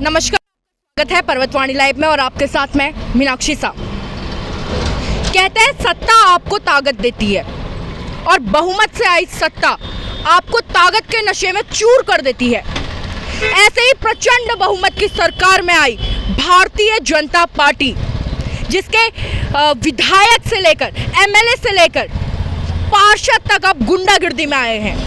नमस्कार, स्वागत है पर्वतवाणी लाइव में और आपके साथ मैं मीनाक्षी सा। कहते हैं सत्ता आपको ताकत देती है और बहुमत से आई सत्ता आपको ताकत के नशे में चूर कर देती है। ऐसे ही प्रचंड बहुमत की सरकार में आई भारतीय जनता पार्टी, जिसके विधायक से लेकर एमएलए से लेकर पार्षद तक अब गुंडागर्दी में आए हैं।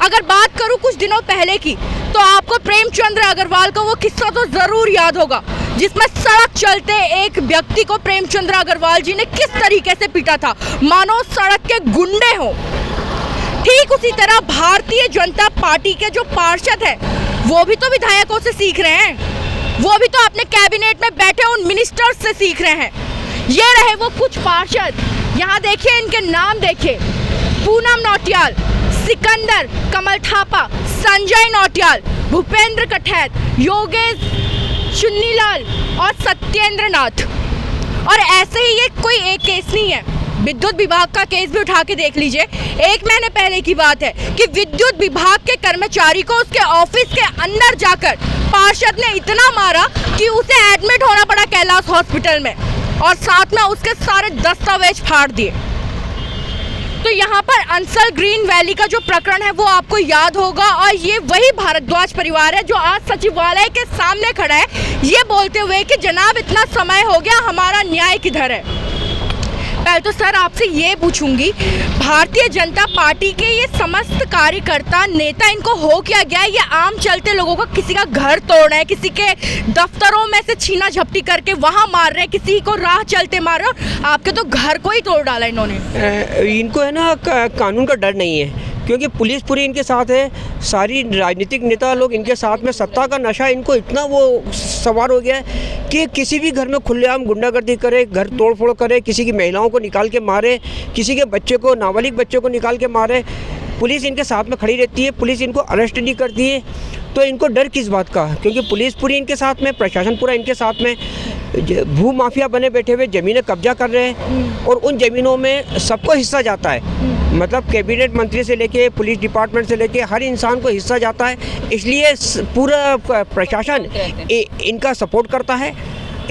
अगर बात करूं कुछ दिनों पहले की, तो आपको प्रेमचंद्र अग्रवाल का वो किस्सा तो जरूर याद होगा, जिसमें सड़क चलते एक व्यक्ति को प्रेमचंद्र अग्रवाल जी ने किस तरीके से पीटा था, मानो सड़क के गुंडे हो। ठीक उसी तरह भारतीय जनता पार्टी के जो पार्षद है वो भी तो विधायकों से सीख रहे हैं, वो भी तो अपने कैबिनेट में बैठे उन मिनिस्टर्स से सीख रहे हैं। ये रहे वो कुछ पार्षद, यहाँ देखिए इनके नाम देखिए, पूनम नौटियाल, सिकंदर, कमल थापा, संजय नौटियाल, भूपेंद्र कठैत, योगेश चुन्नीलाल और सत्येंद्र नाथ। और ऐसे ही ये कोई एक केस नहीं है, विद्युत विभाग का केस भी उठा के देख लीजिए। 1 महीने पहले की बात है कि विद्युत विभाग के कर्मचारी को उसके ऑफिस के अंदर जाकर पार्षद ने इतना मारा कि उसे एडमिट होना पड़ा कैलाश हॉस्पिटल में, और साथ में उसके सारे दस्तावेज फाड़ दिए। तो यहाँ पर अंसल ग्रीन वैली का जो प्रकरण है वो आपको याद होगा, और ये वही भारद्वाज परिवार है जो आज सचिवालय के सामने खड़ा है, ये बोलते हुए कि जनाब इतना समय हो गया, हमारा न्याय किधर है। पहले तो सर आपसे ये पूछूंगी, भारतीय जनता पार्टी के ये समस्त कार्यकर्ता नेता, इनको हो क्या गया? ये आम चलते लोगों का किसी का घर तोड़ रहे हैं, किसी के दफ्तरों में से छीना झपटी करके वहां मार रहे हैं, किसी को राह चलते मार रहे हैं। आपके तो घर को ही तोड़ डाला इन्होंने। इनको है ना कानून का डर नहीं है, क्योंकि पुलिस पूरी इनके साथ है, सारी राजनीतिक नेता लोग इनके साथ में, सत्ता का नशा इनको इतना वो सवार हो गया है कि किसी भी घर में खुलेआम गुंडागर्दी करे, घर तोड़फोड़ करे, किसी की महिलाओं को निकाल के मारे, किसी के बच्चे को, नाबालिग बच्चे को निकाल के मारे। पुलिस इनके साथ में खड़ी रहती है, पुलिस इनको अरेस्ट नहीं करती है, तो इनको डर किस बात का? क्योंकि पुलिस पूरी इनके साथ में, प्रशासन पूरा इनके साथ में, भू माफिया बने बैठे हुए ज़मीनें कब्जा कर रहे हैं, और उन ज़मीनों में सबको हिस्सा जाता है। मतलब कैबिनेट मंत्री से लेके पुलिस डिपार्टमेंट से लेके हर इंसान को हिस्सा जाता है, इसलिए पूरा प्रशासन इनका सपोर्ट करता है।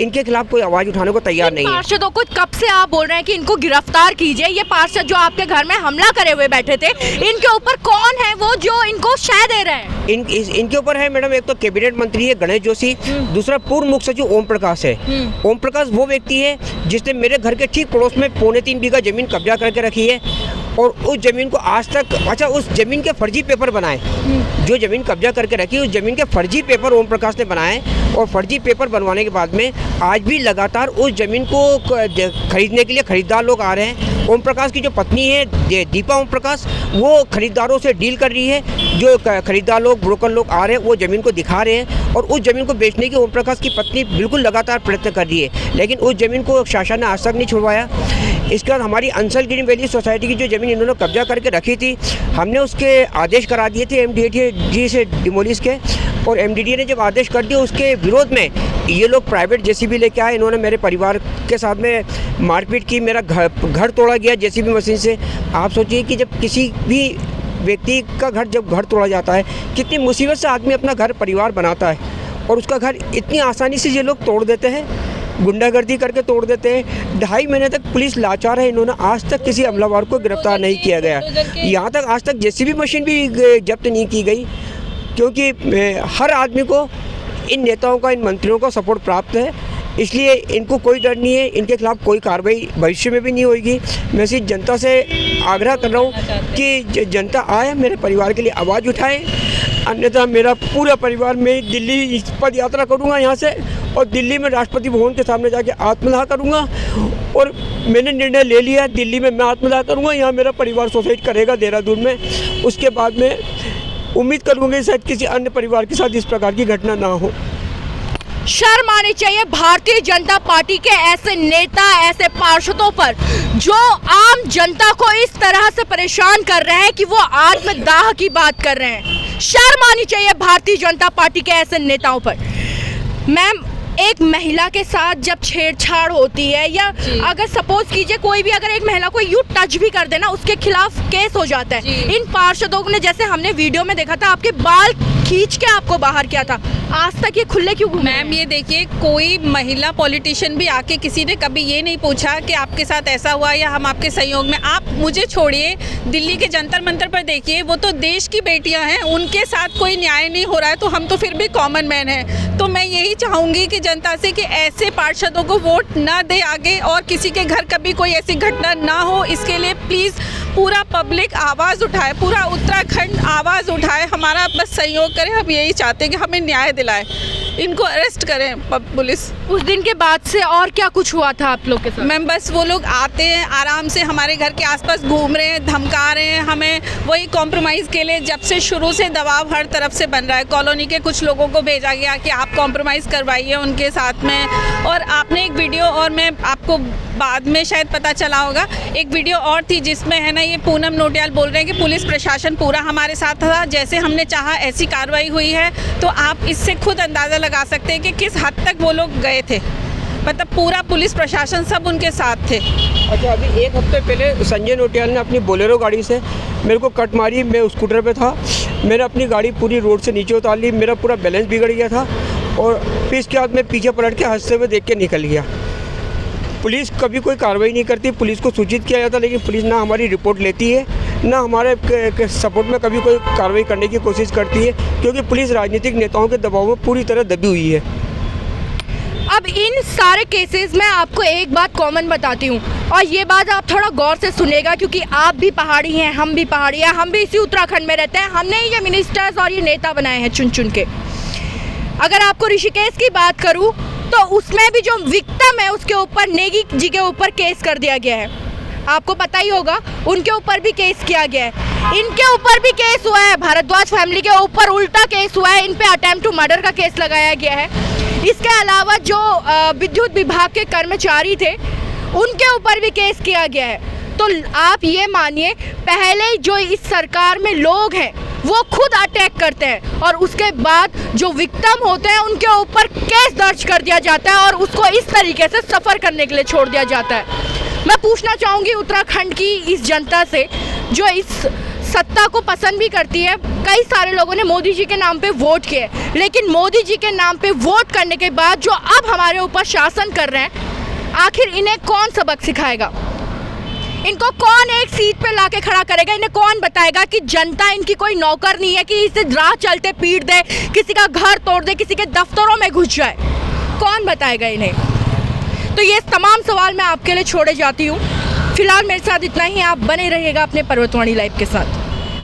इनके खिलाफ कोई आवाज़ उठाने को तैयार नहीं है। पार्षदों को कब से आप बोल रहे हैं कि इनको गिरफ्तार कीजिए? ये पार्षद जो आपके घर में हमला करे हुए बैठे थे, इनके ऊपर कौन है वो जो इनको शह दे रहे हैं? इनके ऊपर है मैडम, एक तो कैबिनेट मंत्री है गणेश जोशी, दूसरा पूर्व मुख्य सचिव ओम प्रकाश है। ओम प्रकाश वो व्यक्ति है जिसने मेरे घर के ठीक पड़ोस में 3.25 बीघा जमीन कब्जा करके रखी है, और उस जमीन को आज तक, अच्छा उस जमीन के फर्जी पेपर बनाए, जो जमीन कब्जा करके रखी उस जमीन के फर्जी पेपर ओम प्रकाश ने बनाए, और फर्जी पेपर बनवाने के बाद में आज भी लगातार उस जमीन को खरीदने के लिए खरीदार लोग आ रहे हैं। ओम प्रकाश की जो पत्नी है दीपा ओम प्रकाश, वो खरीदारों से डील कर रही है, जो खरीदार लोग, ब्रोकर लोग आ रहे हैं वो ज़मीन को दिखा रहे हैं, और उस ज़मीन को बेचने की ओम प्रकाश की पत्नी बिल्कुल लगातार प्रयत्न कर रही है, लेकिन उस ज़मीन को शासन ने आज तक नहीं छुड़वाया। इसके बाद हमारी अंसल ग्रीन वैली सोसाइटी की जो ज़मीन इन्होंने कब्जा करके रखी थी, हमने उसके आदेश करा दिए थे एमडीडी से डिमोलिश के, और एमडीडी ने जब आदेश कर दिया उसके विरोध में ये लोग प्राइवेट जेसीबी लेके आए, इन्होंने मेरे परिवार के साथ में मारपीट की, मेरा घर तोड़ा गया जेसीबी मशीन से। आप सोचिए कि जब किसी भी व्यक्ति का घर तोड़ा जाता है, कितनी मुसीबत से आदमी अपना घर परिवार बनाता है, और उसका घर इतनी आसानी से ये लोग तोड़ देते हैं, गुंडागर्दी करके तोड़ देते हैं। 2.5 महीने तक पुलिस लाचार है, इन्होंने आज तक किसी हमलावर को गिरफ्तार नहीं किया गया। यहाँ तक आज तक जेसीबी मशीन भी जब्त नहीं की गई, क्योंकि हर आदमी को इन नेताओं का, इन मंत्रियों का सपोर्ट प्राप्त है, इसलिए इनको कोई डर नहीं है, इनके खिलाफ कोई कार्रवाई भविष्य में भी नहीं होगी। मैं सिर्फ जनता से आग्रह कर रहा हूँ कि जनता आए, मेरे परिवार के लिए आवाज़ उठाए, अन्यथा मेरा पूरा परिवार, मैं दिल्ली पद यात्रा करूँगा यहाँ से, और दिल्ली में राष्ट्रपति भवन के सामने जाके आत्मदाह करूँगा, और मैंने निर्णय ले लिया है दिल्ली में मैं आत्मदाह करूँगा, यहाँ मेरा परिवार सुसाइड करेगा देहरादून में। उसके बाद में उम्मीद करूँगा कि शायद किसी अन्य परिवार के साथ इस प्रकार की घटना ना हो। शर्म आनी चाहिए भारतीय जनता पार्टी के ऐसे नेता, ऐसे पार्षदों पर जो आम जनता को इस तरह से परेशान कर रहे हैं कि वो आत्मदाह की बात कर रहे हैं। शर्म आनी चाहिए भारतीय जनता पार्टी के ऐसे नेताओं पर। मैम, एक महिला के साथ जब छेड़छाड़ होती है, या अगर सपोज कीजिए कोई भी अगर एक महिला को यूं टच भी कर देना, उसके खिलाफ केस हो जाता है। इन पार्षदों ने, जैसे हमने वीडियो में देखा था, आपके बाल खींच के आपको बाहर किया था, आज तक ये खुले क्यों घूम रहे हैं? मैम ये देखिए, कोई महिला पॉलिटिशियन भी आके किसी ने कभी ये नहीं पूछा कि आपके साथ ऐसा हुआ या हम आपके सहयोग में। आप मुझे छोड़िए, दिल्ली के जंतर मंतर पर देखिए, वो तो देश की बेटियां हैं, उनके साथ कोई न्याय नहीं हो रहा है, तो हम तो फिर भी कॉमन मैन हैं। तो मैं यही चाहूँगी कि जनता से कि ऐसे पार्षदों को वोट ना दे आगे, और किसी के घर कभी कोई ऐसी घटना ना हो, इसके लिए प्लीज़ पूरा पब्लिक आवाज़ उठाए, पूरा उत्तराखंड आवाज़ उठाए, हमारा बस सहयोग करें। हम यही चाहते हैं कि हमें न्याय दिलाए, इनको अरेस्ट करें पुलिस। उस दिन के बाद से और क्या कुछ हुआ था आप लोग के साथ? मैम बस वो लोग आते हैं, आराम से हमारे घर के आसपास घूम रहे हैं, धमका रहे हैं हमें, वही कॉम्प्रोमाइज़ के लिए जब से शुरू से दबाव हर तरफ से बन रहा है। कॉलोनी के कुछ लोगों को भेजा गया कि आप कॉम्प्रोमाइज़ करवाइए उनके साथ में। और आपने एक वीडियो, और मैं आपको बाद में शायद पता चला होगा, एक वीडियो और थी जिसमें है ना ये पूनम नौटियाल बोल रहे हैं कि पुलिस प्रशासन पूरा हमारे साथ था, जैसे हमने चाहा ऐसी कार्रवाई हुई है। तो आप इससे खुद अंदाज़ा लगा सकते हैं कि किस हद तक वो लोग गए थे, मतलब पूरा पुलिस प्रशासन सब उनके साथ थे। अच्छा, अभी एक हफ्ते पहले संजय नौटियाल ने अपनी बोलेरो गाड़ी से मेरे को कट मारी, मैं स्कूटर पे था, मैंने अपनी गाड़ी पूरी रोड से नीचे उतार ली, मेरा पूरा बैलेंस बिगड़ गया था, और फिर इसके बाद मैं पीछे पलट के हंसते हुए देख के निकल गया। पुलिस कभी कोई कार्रवाई नहीं करती, पुलिस को सूचित किया जाता, लेकिन पुलिस ना हमारी रिपोर्ट लेती है, ना हमारे सपोर्ट में कभी कोई कार्रवाई करने की कोशिश करती है, क्योंकि पुलिस राजनीतिक नेताओं के दबाव में पूरी तरह दबी हुई है। अब इन सारे केसेस में आपको एक बात कॉमन बताती हूँ, और ये बात आप थोड़ा गौर से सुनेगा, क्योंकि आप भी पहाड़ी हैं, हम भी पहाड़ी हैं, हम भी इसी उत्तराखंड में रहते हैं, हमने ही ये मिनिस्टर्स और ये नेता बनाए हैं चुन चुन के। अगर आपको ऋषिकेश की बात करूँ तो उसमें भी जो विक्टिम है उसके ऊपर नेगी जी के ऊपर केस कर दिया गया है, आपको पता ही होगा, उनके ऊपर भी केस किया गया है, इनके ऊपर भी केस हुआ है, भारद्वाज फैमिली के ऊपर उल्टा केस हुआ है, इन पे अटेम्प्ट टू मर्डर का केस लगाया गया है। इसके अलावा जो विद्युत विभाग के कर्मचारी थे उनके ऊपर भी केस किया गया है। तो आप ये मानिए, पहले जो इस सरकार में लोग हैं वो खुद अटैक करते हैं, और उसके बाद जो विक्टिम होते हैं उनके ऊपर केस दर्ज कर दिया जाता है और उसको इस तरीके से सफ़र करने के लिए छोड़ दिया जाता है। मैं पूछना चाहूँगी उत्तराखंड की इस जनता से, जो इस सत्ता को पसंद भी करती है, कई सारे लोगों ने मोदी जी के नाम पे वोट किए, लेकिन मोदी जी के नाम पे वोट करने के बाद जो अब हमारे ऊपर शासन कर रहे हैं, आखिर इन्हें कौन सबक सिखाएगा? इनको कौन एक सीट पे लाके खड़ा करेगा? इन्हें कौन बताएगा कि जनता इनकी कोई नौकर नहीं है कि इसे राह चलते पीट दे, किसी का घर तोड़ दे, किसी के दफ्तरों में घुस जाए? कौन बताएगा इन्हें? तो ये तमाम सवाल मैं आपके लिए छोड़े जाती हूँ। फिलहाल मेरे साथ इतना ही, आप बने रहिएगा अपने पर्वतवाणी लाइव के साथ।